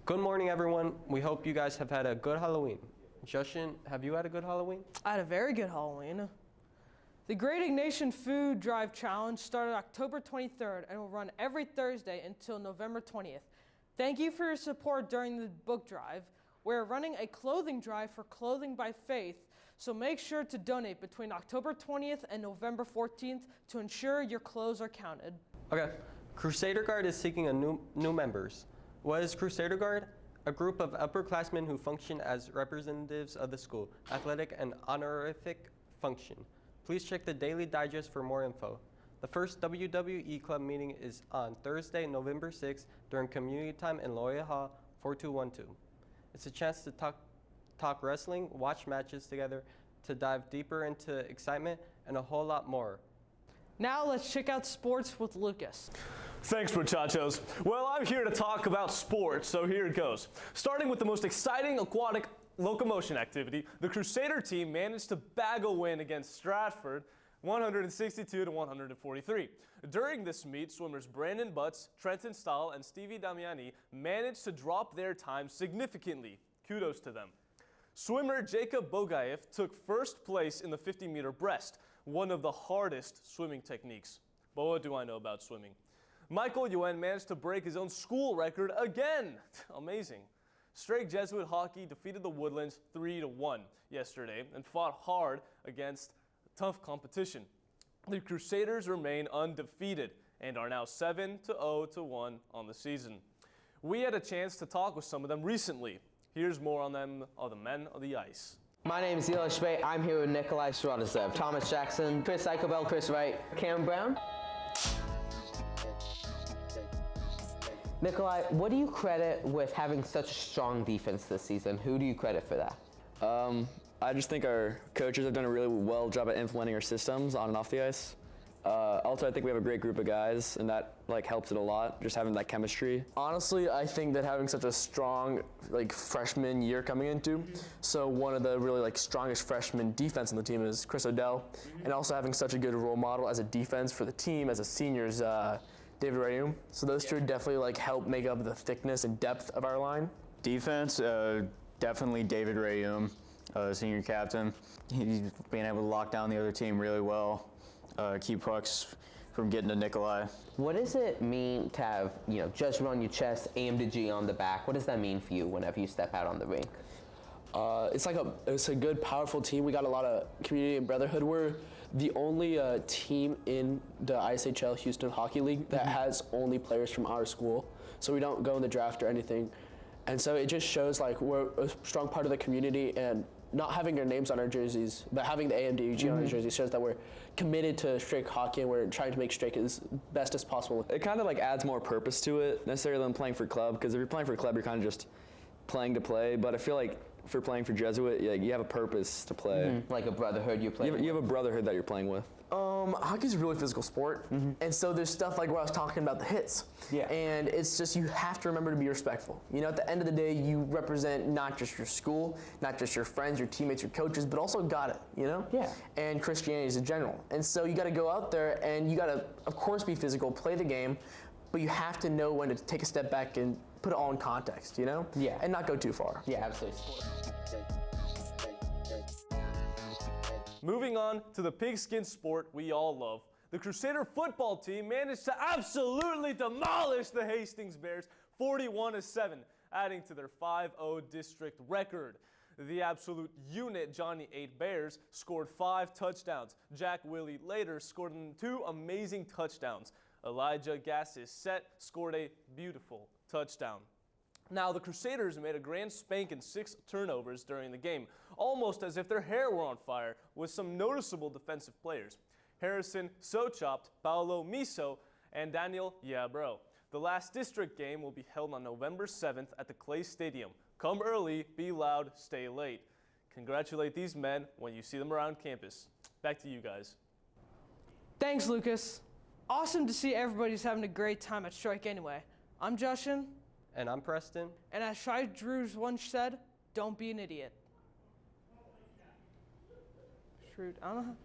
Good morning, everyone. We hope you guys have had a good Halloween. Justin, have you had a good Halloween? I had a very good Halloween. The Great Ignatian Food Drive Challenge started October 23rd and will run every Thursday until November 20th. Thank you for your support during the book drive. We're running a clothing drive for Clothing by Faith, so make sure to donate between October 20th and November 14th to ensure your clothes are counted. Okay. Crusader Guard is seeking new members. What is Crusader Guard? A group of upperclassmen who function as representatives of the school, athletic and honorific function. Please check the Daily Digest for more info. The first WWE Club meeting is on Thursday, November 6th during community time in Loya Hall 4212. It's a chance to talk wrestling, watch matches together, to dive deeper into excitement, and a whole lot more. Now let's check out sports with Lucas. Thanks, muchachos. Well, I'm here to talk about sports, so here it goes. Starting with the most exciting aquatic locomotion activity, the Crusader team managed to bag a win against Stratford, 162-143. During this meet, swimmers Brandon Butts, Trenton Stahl, and Stevie Damiani managed to drop their time significantly. Kudos to them. Swimmer Jacob Bogaev took first place in the 50-meter breast, one of the hardest swimming techniques. But what do I know about swimming? Michael Yuen managed to break his own school record again. Amazing. Strake Jesuit Hockey defeated the Woodlands 3-1 yesterday and fought hard against tough competition. The Crusaders remain undefeated and are now 7-0-1 on the season. We had a chance to talk with some of them recently. Here's more on them, of the men of the ice. My name is Eli Shpeit. I'm here with Nikolai Srodazev, Thomas Jackson, Chris Eichelbell, Chris Wright, Cam Brown. Nikolai, what do you credit with having such a strong defense this season? Who do you credit for that? I just think our coaches have done a really well job at implementing our systems on and off the ice. Also, I think we have a great group of guys, and that helps it a lot, just having that chemistry. Honestly, I think that having such a strong freshman year coming into, so one of the really strongest freshman defense on the team is Chris Odell, and also having such a good role model as a defense for the team as a senior is David Rayum. So those two definitely help make up the thickness and depth of our line. Defense, definitely David Rayum, senior captain. He's being able to lock down the other team really well. Keep pucks from getting to Nikolai. What does it mean to have, just run your chest, aim to G on the back? What does that mean for you whenever you step out on the rink? It's a good, powerful team. We got a lot of community and brotherhood. We're the only team in the ISHL Houston Hockey League that has only players from our school. So we don't go in the draft or anything. And so it just shows we're a strong part of the community, and not having our names on our jerseys, but having the AMDG on our jerseys shows that we're committed to Strake hockey, and we're trying to make Strake as best as possible. It kind of adds more purpose to it, necessarily than playing for club, because if you're playing for club, you're kind of just playing to play. But I feel like if you're playing for Jesuit, you have a purpose to play. Like a brotherhood you're playing with. You have a brotherhood that you're playing with. Hockey's a really physical sport, and so there's stuff like where I was talking about the hits. Yeah. And it's just, you have to remember to be respectful. At the end of the day, you represent not just your school, not just your friends, your teammates, your coaches, but also God, Yeah. And Christianity as a general. And so you got to go out there and you got to, of course, be physical, play the game, but you have to know when to take a step back and put it all in context, Yeah. And not go too far. Yeah, absolutely. Moving on to the pigskin sport we all love. The Crusader football team managed to absolutely demolish the Hastings Bears 41-7, adding to their 5-0 district record. The absolute unit Johnny 8 Bears scored 5 touchdowns. Jack Willie later scored 2 amazing touchdowns. Elijah Gassis scored a beautiful touchdown. Now, the Crusaders made a grand spanking 6 turnovers during the game, almost as if their hair were on fire, with some noticeable defensive players. Harrison Sochopped, Paolo Miso, and Daniel Bro. The last district game will be held on November 7th at the Clay Stadium. Come early, be loud, stay late. Congratulate these men when you see them around campus. Back to you guys. Thanks, Lucas. Awesome to see everybody's having a great time at Strike anyway. I'm Justin. And I'm Preston. And as Shai Drews once said, don't be an idiot. Shrewd. I don't know.